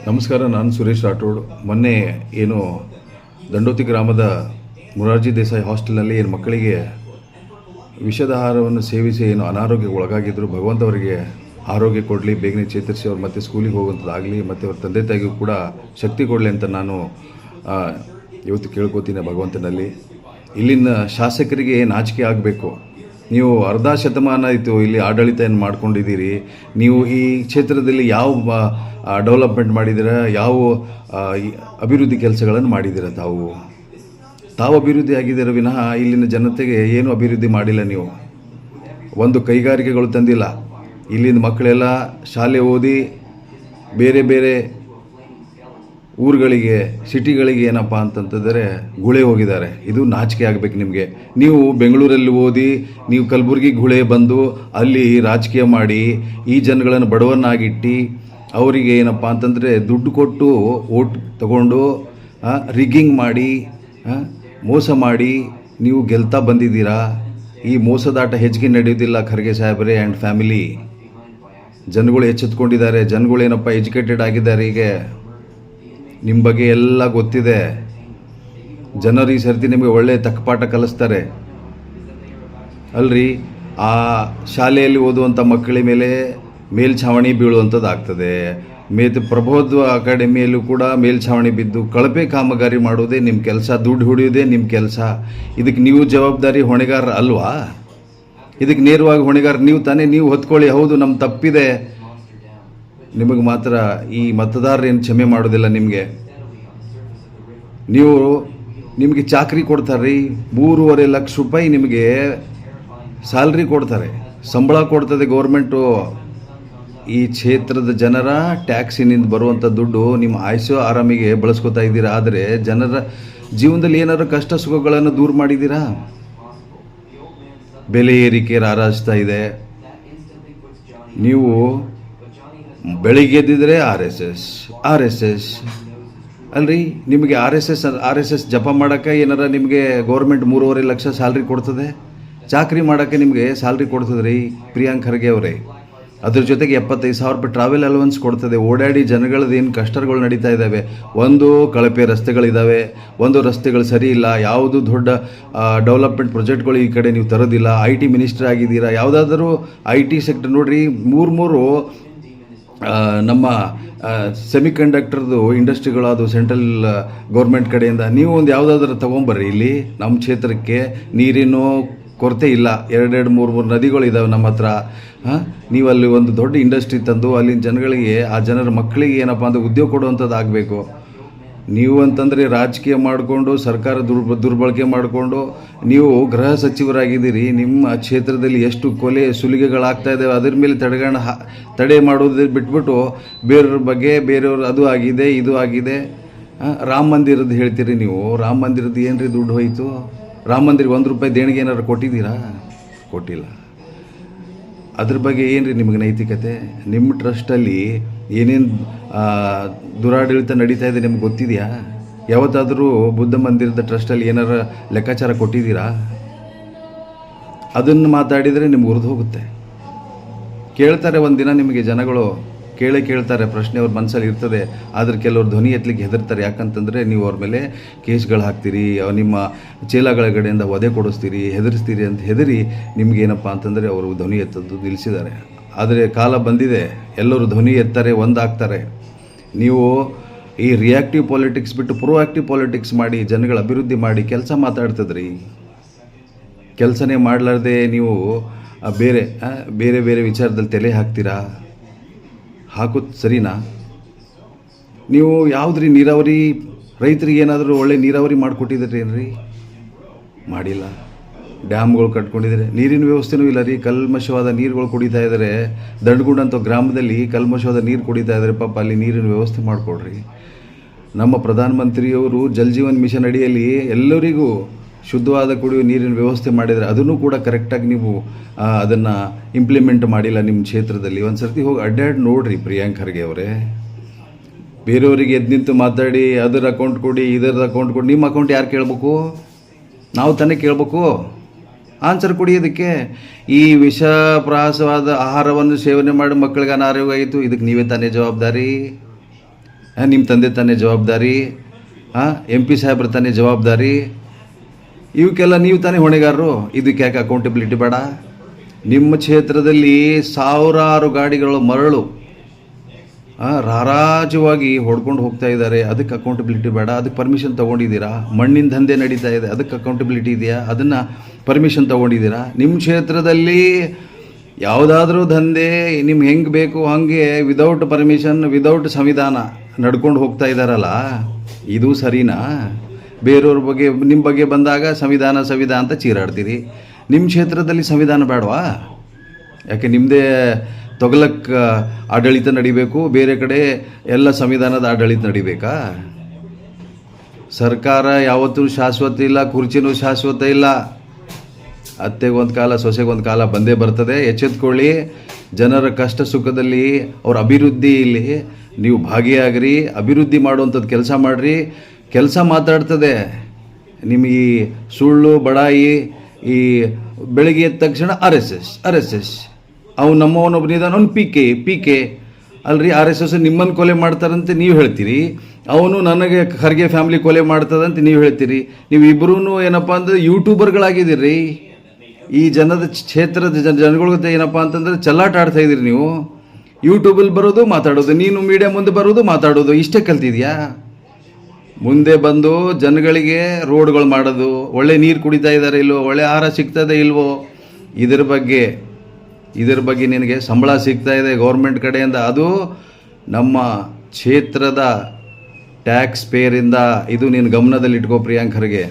ನಮಸ್ಕಾರ, ನಾನು ಸುರೇಶ್ ರಾಠೋಡ್. ಮೊನ್ನೆ ಏನು ದಂಡೋತಿ ಗ್ರಾಮದ ಮೊರಾರ್ಜಿ ದೇಸಾಯಿ ಹಾಸ್ಟೆಲ್ನಲ್ಲಿ ಏನು ಮಕ್ಕಳಿಗೆ ವಿಷದ ಆಹಾರವನ್ನು ಸೇವಿಸಿ ಏನು ಅನಾರೋಗ್ಯಕ್ಕೆ ಒಳಗಾಗಿದ್ದರು, ಭಗವಂತವರಿಗೆ ಆರೋಗ್ಯ ಕೊಡಲಿ, ಬೇಗನೆ ಚೇತರಿಸಿ ಅವ್ರು ಮತ್ತೆ ಸ್ಕೂಲಿಗೆ ಹೋಗುವಂಥದ್ದಾಗಲಿ, ಮತ್ತು ಅವ್ರ ತಂದೆ ತಾಯಿಗೂ ಕೂಡ ಶಕ್ತಿ ಕೊಡಲಿ ಅಂತ ನಾನು ಇವತ್ತು ಕೇಳ್ಕೊತೀನಿ ಭಗವಂತನಲ್ಲಿ. ಇಲ್ಲಿನ ಶಾಸಕರಿಗೆ ನಾಚಿಕೆ ಆಗಬೇಕು. ನೀವು ಅರ್ಧ ಶತಮಾನ ಆಯಿತು ಇಲ್ಲಿ ಆಡಳಿತ ಏನು ಮಾಡ್ಕೊಂಡಿದ್ದೀರಿ. ನೀವು ಈ ಕ್ಷೇತ್ರದಲ್ಲಿ ಯಾವ ಡೆವಲಪ್ಮೆಂಟ್ ಮಾಡಿದ್ದೀರಾ, ಯಾವ ಅಭಿವೃದ್ಧಿ ಕೆಲಸಗಳನ್ನು ಮಾಡಿದ್ದೀರಾ? ತಾವು ಅಭಿವೃದ್ಧಿ ಆಗಿದ್ದೀರ ವಿನಃ ಇಲ್ಲಿನ ಜನತೆಗೆ ಏನು ಅಭಿವೃದ್ಧಿ ಮಾಡಿಲ್ಲ. ನೀವು ಒಂದು ಕೈಗಾರಿಕೆಗಳು ತಂದಿಲ್ಲ. ಇಲ್ಲಿನ ಮಕ್ಕಳೆಲ್ಲ ಶಾಲೆ ಓದಿ ಬೇರೆ ಬೇರೆ ಊರುಗಳಿಗೆ, ಸಿಟಿಗಳಿಗೆ ಏನಪ್ಪ ಅಂತಂತಂದರೆ ಗುಳೆ ಹೋಗಿದ್ದಾರೆ. ಇದು ನಾಚಿಕೆ ಆಗಬೇಕು ನಿಮಗೆ. ನೀವು ಬೆಂಗಳೂರಲ್ಲಿ ಓದಿ ನೀವು ಕಲಬುರಗಿಗೆ ಗುಳೆ ಬಂದು ಅಲ್ಲಿ ರಾಜಕೀಯ ಮಾಡಿ ಈ ಜನಗಳನ್ನು ಬಡವನ್ನಾಗಿಟ್ಟು ಅವರಿಗೆ ಏನಪ್ಪ ಅಂತಂದರೆ ದುಡ್ಡು ಕೊಟ್ಟು ಓಟ್ ತಗೊಂಡು ರಿಗ್ಗಿಂಗ್ ಮಾಡಿ ಮೋಸ ಮಾಡಿ ನೀವು ಗೆಲ್ತಾ ಬಂದಿದ್ದೀರಾ. ಈ ಮೋಸದಾಟ ಹೆಚ್ಚಿಗೆ ನಡೆಯೋದಿಲ್ಲ ಖರ್ಗೆ ಸಾಹೇಬ್ರೆ ಆ್ಯಂಡ್ ಫ್ಯಾಮಿಲಿ. ಜನಗಳು ಎಚ್ಚೆತ್ಕೊಂಡಿದ್ದಾರೆ. ಜನಗಳೇನಪ್ಪ ಎಜುಕೇಟೆಡ್ ಆಗಿದ್ದಾರೆ. ಈಗ ನಿಮ್ಮ ಬಗ್ಗೆ ಎಲ್ಲ ಗೊತ್ತಿದೆ. ಜನರು ಈ ಸರ್ತಿ ನಿಮಗೆ ಒಳ್ಳೆಯ ತಕ್ಕಪಾಠ ಕಲಿಸ್ತಾರೆ ಅಲ್ರಿ. ಆ ಶಾಲೆಯಲ್ಲಿ ಓದುವಂಥ ಮಕ್ಕಳ ಮೇಲೆ ಮೇಲ್ಛಾವಣಿ ಬೀಳುವಂಥದ್ದು ಆಗ್ತದೆ. ಪ್ರಬೋಧ್ವ ಅಕಾಡೆಮಿಯಲ್ಲೂ ಕೂಡ ಮೇಲ್ಛಾವಣಿ ಬಿದ್ದು ಕಳಪೆ ಕಾಮಗಾರಿ ಮಾಡೋದೇ ನಿಮ್ಮ ಕೆಲಸ, ದುಡ್ಡು ಹೊಡೆಯೋದೇ ನಿಮ್ಮ ಕೆಲಸ. ಇದಕ್ಕೆ ನೀವು ಜವಾಬ್ದಾರಿ ಹೊಣೆಗಾರ ಅಲ್ವಾ? ಇದಕ್ಕೆ ನೇರವಾಗಿ ಹೊಣೆಗಾರ ನೀವು ತಾನೇ. ನೀವು ಹೊತ್ಕೊಳ್ಳಿ. ಹೌದು, ನಮ್ಮ ತಪ್ಪಿದೆ. ನಿಮಗೆ ಮಾತ್ರ ಈ ಮತದಾರರೇನು ಕ್ಷಮೆ ಮಾಡೋದಿಲ್ಲ. ನಿಮಗೆ ಚಾಕ್ರಿ ಕೊಡ್ತಾರೆ. 3.5 ಲಕ್ಷ ರೂಪಾಯಿ ನಿಮಗೆ ಸ್ಯಾಲ್ರಿ ಕೊಡ್ತಾರೆ, ಸಂಬಳ ಕೊಡ್ತದೆ ಗೌರ್ಮೆಂಟು. ಈ ಕ್ಷೇತ್ರದ ಜನರ ಟ್ಯಾಕ್ಸಿನಿಂದ ಬರುವಂಥ ದುಡ್ಡು ನಿಮ್ಮ ಆಯುಷ್ಯ ಆರಾಮಿಗೆ ಬಳಸ್ಕೊತಾ ಇದ್ದೀರಾ. ಆದರೆ ಜನರ ಜೀವನದಲ್ಲಿ ಏನಾದರೂ ಕಷ್ಟ ಸುಖಗಳನ್ನು ದೂರ ಮಾಡಿದ್ದೀರಾ? ಬೆಲೆ ಏರಿಕೆ ರಾರಾಜಿಸ್ತಾ ಇದೆ. ನೀವು ಬೆಳಿಗ್ಗೆ ಎದ್ದಿದ್ರೆ ಆರ್ ಎಸ್ ಎಸ್ ಅಲ್ರಿ. ನಿಮಗೆ ಆರ್ ಎಸ್ ಎಸ್ ಜಪ ಮಾಡೋಕ್ಕೆ ಏನಾರ ನಿಮಗೆ ಗೌರ್ಮೆಂಟ್ 3.5 ಲಕ್ಷ ಸ್ಯಾಲ್ರಿ ಕೊಡ್ತದೆ. ಚಾಕ್ರಿ ಮಾಡೋಕ್ಕೆ ನಿಮಗೆ ಸ್ಯಾಲ್ರಿ ಕೊಡ್ತದೆ ರೀ ಪ್ರಿಯಾಂಕ್ ಖರ್ಗೆ ಅವರೇ. ಅದ್ರ ಜೊತೆಗೆ 75,000 ರೂಪಾಯಿ ಟ್ರಾವೆಲ್ ಅಲವೆನ್ಸ್ ಕೊಡ್ತದೆ. ಓಡಾಡಿ ಜನಗಳದ್ದು ಏನು ಕಷ್ಟಗಳು ನಡೀತಾ ಇದ್ದಾವೆ. ಒಂದು ಕಳಪೆ ರಸ್ತೆಗಳಿದ್ದಾವೆ, ಒಂದು ರಸ್ತೆಗಳು ಸರಿ ಇಲ್ಲ, ಯಾವುದು ದೊಡ್ಡ ಡೆವಲಪ್ಮೆಂಟ್ ಪ್ರಾಜೆಕ್ಟ್ಗಳು ಈ ಕಡೆ ನೀವು ತರೋದಿಲ್ಲ. ಐ ಟಿ ಮಿನಿಸ್ಟರ್ ಆಗಿದ್ದೀರಾ. ಯಾವುದಾದ್ರೂ ಐ ಟಿ ಸೆಕ್ಟರ್ ನೋಡಿರಿ, ಮೂರು ನಮ್ಮ ಸೆಮಿಕಂಡಕ್ಟರ್ದು ಇಂಡಸ್ಟ್ರಿಗಳು ಅದು ಸೆಂಟ್ರಲ್ ಗೌರ್ಮೆಂಟ್ ಕಡೆಯಿಂದ. ನೀವು ಒಂದು ಯಾವುದಾದ್ರೂ ತೊಗೊಂಬರ್ರಿ. ಇಲ್ಲಿ ನಮ್ಮ ಕ್ಷೇತ್ರಕ್ಕೆ ನೀರಿನ ಕೊರತೆ ಇಲ್ಲ. 2-3 ನದಿಗಳು ಇದ್ದಾವೆ ನಮ್ಮ ಹತ್ರ. ನೀವು ಅಲ್ಲಿ ಒಂದು ದೊಡ್ಡ ಇಂಡಸ್ಟ್ರಿ ತಂದು ಅಲ್ಲಿನ ಜನಗಳಿಗೆ, ಆ ಜನರ ಮಕ್ಕಳಿಗೆ ಏನಪ್ಪ ಅಂದರೆ ಉದ್ಯೋಗ ಕೊಡುವಂಥದ್ದು ಆಗಬೇಕು. ನೀವು ಅಂತಂದರೆ ರಾಜಕೀಯ ಮಾಡಿಕೊಂಡು ಸರ್ಕಾರ ದುರ್ಬಳಕೆ ಮಾಡಿಕೊಂಡು ನೀವು ಗೃಹ ಸಚಿವರಾಗಿದ್ದೀರಿ. ನಿಮ್ಮ ಕ್ಷೇತ್ರದಲ್ಲಿ ಎಷ್ಟು ಕೊಲೆ ಸುಲಿಗೆಗಳಾಗ್ತಾ ಇದ್ದಾವೆ ಅದರ ಮೇಲೆ ತಡೆ ಮಾಡೋದು ಬಿಟ್ಬಿಟ್ಟು ಬೇರೆಯವ್ರ ಬಗ್ಗೆ ಬೇರೆಯವ್ರು ಅದು ಆಗಿದೆ ಇದು ಆಗಿದೆ. ರಾಮ ಮಂದಿರದ್ದು ಹೇಳ್ತೀರಿ ನೀವು. ರಾಮ ಮಂದಿರದ್ದು ಏನು ರೀ ದುಡ್ಡು ಹೋಯಿತು? ರಾಮ ಮಂದಿರಕ್ಕೆ 1 ರೂಪಾಯಿ ದೇಣಿಗೆ ಏನಾದ್ರು ಕೊಟ್ಟಿದ್ದೀರಾ? ಕೊಟ್ಟಿಲ್ಲ. ಅದ್ರ ಬಗ್ಗೆ ಏನು ರೀ ನಿಮಗೆ ನೈತಿಕತೆ? ನಿಮ್ಮ ಟ್ರಸ್ಟಲ್ಲಿ ಏನೇನು ದುರಾಡಳಿತ ನಡೀತಾ ಇದೆ ನಿಮ್ಗೆ ಗೊತ್ತಿದೆಯಾ? ಯಾವತ್ತಾದರೂ ಬುದ್ಧ ಮಂದಿರದ ಟ್ರಸ್ಟಲ್ಲಿ ಏನಾರ ಲೆಕ್ಕಾಚಾರ ಕೊಟ್ಟಿದ್ದೀರಾ? ಅದನ್ನು ಮಾತಾಡಿದರೆ ನಿಮ್ಗೆ ಉರಿದು ಹೋಗುತ್ತೆ. ಕೇಳ್ತಾರೆ ಒಂದಿನ ನಿಮಗೆ ಜನಗಳು, ಕೇಳ್ತಾರೆ. ಪ್ರಶ್ನೆ ಅವ್ರ ಮನಸ್ಸಲ್ಲಿ ಇರ್ತದೆ. ಆದರೆ ಕೆಲವರು ಧ್ವನಿ ಎತ್ತಲಿಕ್ಕೆ ಹೆದರ್ತಾರೆ. ಯಾಕಂತಂದರೆ ನೀವು ಅವ್ರ ಮೇಲೆ ಕೇಸ್ಗಳು ಹಾಕ್ತೀರಿ, ನಿಮ್ಮ ಚೇಲಾಗಳ ಕಡೆಯಿಂದ ವಧೆ ಕೊಡಿಸ್ತೀರಿ, ಹೆದರಿಸ್ತೀರಿ ಅಂತ ಹೆದರಿ ನಿಮಗೇನಪ್ಪ ಅಂತಂದರೆ ಅವರು ಧ್ವನಿ ಎತ್ತದ್ದು ನಿಲ್ಲಿಸಿದ್ದಾರೆ. ಆದರೆ ಕಾಲ ಬಂದಿದೆ, ಎಲ್ಲರೂ ಧ್ವನಿ ಎತ್ತಾರೆ, ಒಂದಾಗ್ತಾರೆ. ನೀವು ಈ ರಿಯಾಕ್ಟಿವ್ ಪಾಲಿಟಿಕ್ಸ್ ಬಿಟ್ಟು ಪ್ರೊಆಕ್ಟಿವ್ ಪಾಲಿಟಿಕ್ಸ್ ಮಾಡಿ ಜನಗಳ ಅಭಿವೃದ್ಧಿ ಮಾಡಿ ಕೆಲಸ ಮಾತಾಡ್ತದ್ರಿ. ಕೆಲಸನೇ ಮಾಡಲಾರ್ದೆ ನೀವು ಬೇರೆ ಬೇರೆ ವಿಚಾರದಲ್ಲಿ ತಲೆ ಹಾಕ್ತೀರಾ? ಹಾಕೋದು ಸರಿನಾ? ನೀವು ಯಾವುದ್ರಿ ನೀರಾವರಿ ರೈತರಿಗೆ ಏನಾದರೂ ಒಳ್ಳೆ ನೀರಾವರಿ ಮಾಡಿಕೊಟ್ಟಿದ್ರಿ ಏನ್ರಿ? ಮಾಡಿಲ್ಲ. ಡ್ಯಾಮ್ಗಳು ಕಟ್ಕೊಂಡಿದ್ದಾರೆ. ನೀರಿನ ವ್ಯವಸ್ಥೆನೂ ಇಲ್ಲ ರೀ. ಕಲ್ಮಶವಾದ ನೀರುಗಳು ಕುಡಿತಾ ಇದ್ದಾರೆ. ದಂಡಗುಂಡ ಅಂತ ಗ್ರಾಮದಲ್ಲಿ ಕಲ್ಮಶವಾದ ನೀರು ಕುಡಿತಾ ಇದ್ದಾರೆ. ಪಾಪ ಅಲ್ಲಿ ನೀರಿನ ವ್ಯವಸ್ಥೆ ಮಾಡಿಕೊಡ್ರಿ. ನಮ್ಮ ಪ್ರಧಾನಮಂತ್ರಿಯವರು ಜಲ್ ಜೀವನ್ ಮಿಷನ್ ಅಡಿಯಲ್ಲಿ ಎಲ್ಲರಿಗೂ ಶುದ್ಧವಾದ ಕುಡಿಯುವ ನೀರಿನ ವ್ಯವಸ್ಥೆ ಮಾಡಿದರೆ ಅದನ್ನು ಕೂಡ ಕರೆಕ್ಟಾಗಿ ನೀವು ಅದನ್ನು ಇಂಪ್ಲಿಮೆಂಟ್ ಮಾಡಿಲ್ಲ ನಿಮ್ಮ ಕ್ಷೇತ್ರದಲ್ಲಿ. ಒಂದು ಸರ್ತಿ ಹೋಗಿ ಅಡ್ಡಾಡಿ ನೋಡಿರಿ ಪ್ರಿಯಾಂಕ್ ಖರ್ಗೆ ಅವರೇ. ಬೇರೆಯವರಿಗೆ ಎದ್ದು ನಿಂತು ಮಾತಾಡಿ ಅದರ ಅಕೌಂಟ್ ಕೊಡಿ ಇದರ ಅಕೌಂಟ್ ಕೊಡಿ. ನಿಮ್ಮ ಅಕೌಂಟ್ ಯಾರು ಕೇಳಬೇಕು? ನಾವು ತಾನೇ ಕೇಳಬೇಕು. ಆನ್ಸರ್ ಕೊಡಿ ಇದಕ್ಕೆ. ಈ ವಿಷಪ್ರಾಸವಾದ ಆಹಾರವನ್ನು ಸೇವನೆ ಮಾಡಿ ಮಕ್ಕಳಿಗೆ ಅನಾರೋಗ್ಯ ಆಯಿತು, ಇದಕ್ಕೆ ನೀವೇ ತಾನೇ ಜವಾಬ್ದಾರಿ. ನಿಮ್ಮ ತಂದೆ ತಾನೇ ಜವಾಬ್ದಾರಿ, MP ಸಾಹೇಬ್ರ ತಾನೇ ಜವಾಬ್ದಾರಿ, ಇವಕ್ಕೆಲ್ಲ ನೀವು ತಾನೇ ಹೊಣೆಗಾರರು. ಇದಕ್ಕೆ ಯಾಕೆ ಅಕೌಂಟಬಿಲಿಟಿ ಬೇಡ? ನಿಮ್ಮ ಕ್ಷೇತ್ರದಲ್ಲಿ ಸಾವಿರಾರು ಗಾಡಿಗಳು ಮರಳು ರಾರಾಜವಾಗಿ ಹೊಡ್ಕೊಂಡು ಹೋಗ್ತಾ ಇದ್ದಾರೆ, ಅದಕ್ಕೆ ಅಕೌಂಟಬಿಲಿಟಿ ಬೇಡ? ಅದಕ್ಕೆ ಪರ್ಮಿಷನ್ ತೊಗೊಂಡಿದ್ದೀರಾ? ಮಣ್ಣಿನ ದಂಧೆ ನಡೀತಾ ಇದೆ, ಅದಕ್ಕೆ ಅಕೌಂಟಬಿಲಿಟಿ ಇದೆಯಾ? ಅದನ್ನು ಪರ್ಮಿಷನ್ ತೊಗೊಂಡಿದ್ದೀರಾ? ನಿಮ್ಮ ಕ್ಷೇತ್ರದಲ್ಲಿ ಯಾವುದಾದ್ರೂ ದಂಧೆ ನಿಮ್ಗೆ ಹೆಂಗೆ ಬೇಕು ಹಾಗೆ ವಿದೌಟ್ ಪರ್ಮಿಷನ್, ವಿದೌಟ್ ಸಂವಿಧಾನ ನಡ್ಕೊಂಡು ಹೋಗ್ತಾ ಇದ್ದಾರಲ್ಲ, ಇದು ಸರಿನಾ? ಬೇರೆಯವ್ರ ಬಗ್ಗೆ, ನಿಮ್ಮ ಬಗ್ಗೆ ಬಂದಾಗ ಸಂವಿಧಾನ ಅಂತ ಚೀರಾಡ್ತೀರಿ. ನಿಮ್ಮ ಕ್ಷೇತ್ರದಲ್ಲಿ ಸಂವಿಧಾನ ಬೇಡವಾ? ಯಾಕೆ ನಿಮ್ಮದೇ ತೊಗಲಕ್ ಆಡಳಿತ ನಡಿಬೇಕು, ಬೇರೆ ಕಡೆ ಎಲ್ಲ ಸಂವಿಧಾನದ ಆಡಳಿತ ನಡಿಬೇಕಾ? ಸರ್ಕಾರ ಯಾವತ್ತೂ ಶಾಶ್ವತ ಇಲ್ಲ, ಕುರ್ಚಿನೂ ಶಾಶ್ವತ ಇಲ್ಲ. ಅತ್ತೆಗೊಂದು ಕಾಲ, ಸೊಸೆಗೊಂದು ಕಾಲ ಬಂದೇ ಬರ್ತದೆ. ಎಚ್ಚೆತ್ಕೊಳ್ಳಿ. ಜನರ ಕಷ್ಟ ಸುಖದಲ್ಲಿ ಅವ್ರ ಅಭಿವೃದ್ಧಿಯಲ್ಲಿ ನೀವು ಭಾಗಿಯಾಗ್ರಿ, ಅಭಿವೃದ್ಧಿ ಮಾಡುವಂಥದ್ದು ಕೆಲಸ ಮಾಡಿರಿ. ಕೆಲಸ ಮಾತಾಡ್ತದೆ. ನಿಮಗೆ ಈ ಸುಳ್ಳು ಬಡಾಯಿ, ಈ ಬೆಳಗ್ಗೆ ಎದ್ದ ತಕ್ಷಣ RSS ಅವ್ನು ನಮ್ಮವನೊಬ್ಬನಿದ್ದಾನೆ, ಅವ್ನು ಪಿ ಕೆ ಅಲ್ರಿ. RSS ನಿಮ್ಮನ್ನು ಕೊಲೆ ಮಾಡ್ತಾರಂತೆ ನೀವು ಹೇಳ್ತೀರಿ, ಅವನು ನನಗೆ ಖರ್ಗೆ ಫ್ಯಾಮಿಲಿ ಕೊಲೆ ಮಾಡ್ತದಂತೆ ನೀವು ಹೇಳ್ತೀರಿ. ನೀವು ಇಬ್ಬರೂ ಏನಪ್ಪ ಅಂದರೆ ಯೂಟ್ಯೂಬರ್ಗಳಾಗಿದ್ದೀರಿ. ಈ ಜನದ ಕ್ಷೇತ್ರದ ಜನಗಳ ಜೊತೆ ಏನಪ್ಪ ಅಂತಂದರೆ ಚಲ್ಲಾಟ ಆಡ್ತಾ ಇದ್ದೀರಿ. ನೀವು ಯೂಟ್ಯೂಬಲ್ಲಿ ಬರೋದು ಮಾತಾಡೋದು, ನೀನು ಮೀಡಿಯಾ ಮುಂದೆ ಬರೋದು ಮಾತಾಡೋದು, ಇಷ್ಟೇ ಕಲ್ತಿದ್ಯಾ? ಮುಂದೆ ಬಂದು ಜನಗಳಿಗೆ ರೋಡ್ಗಳು ಮಾಡೋದು, ಒಳ್ಳೆ ನೀರು ಕುಡಿತಾ ಇದ್ದಾರೆ ಇಲ್ವೋ, ಒಳ್ಳೆ ಆಹಾರ ಸಿಗ್ತದೆ ಇಲ್ವೋ, ಇದರ ಬಗ್ಗೆ ನಿನಗೆ ಸಂಬಳ ಸಿಗ್ತಾ ಇದೆ ಗೌರ್ಮೆಂಟ್ ಕಡೆಯಿಂದ, ಅದು ನಮ್ಮ ಕ್ಷೇತ್ರದ ಟ್ಯಾಕ್ಸ್ ಪೇರಿಂದ. ಇದು ನೀನು ಗಮನದಲ್ಲಿ ಇಟ್ಕೋ ಪ್ರಿಯಾಂಕ್ ಖರ್ಗೆ.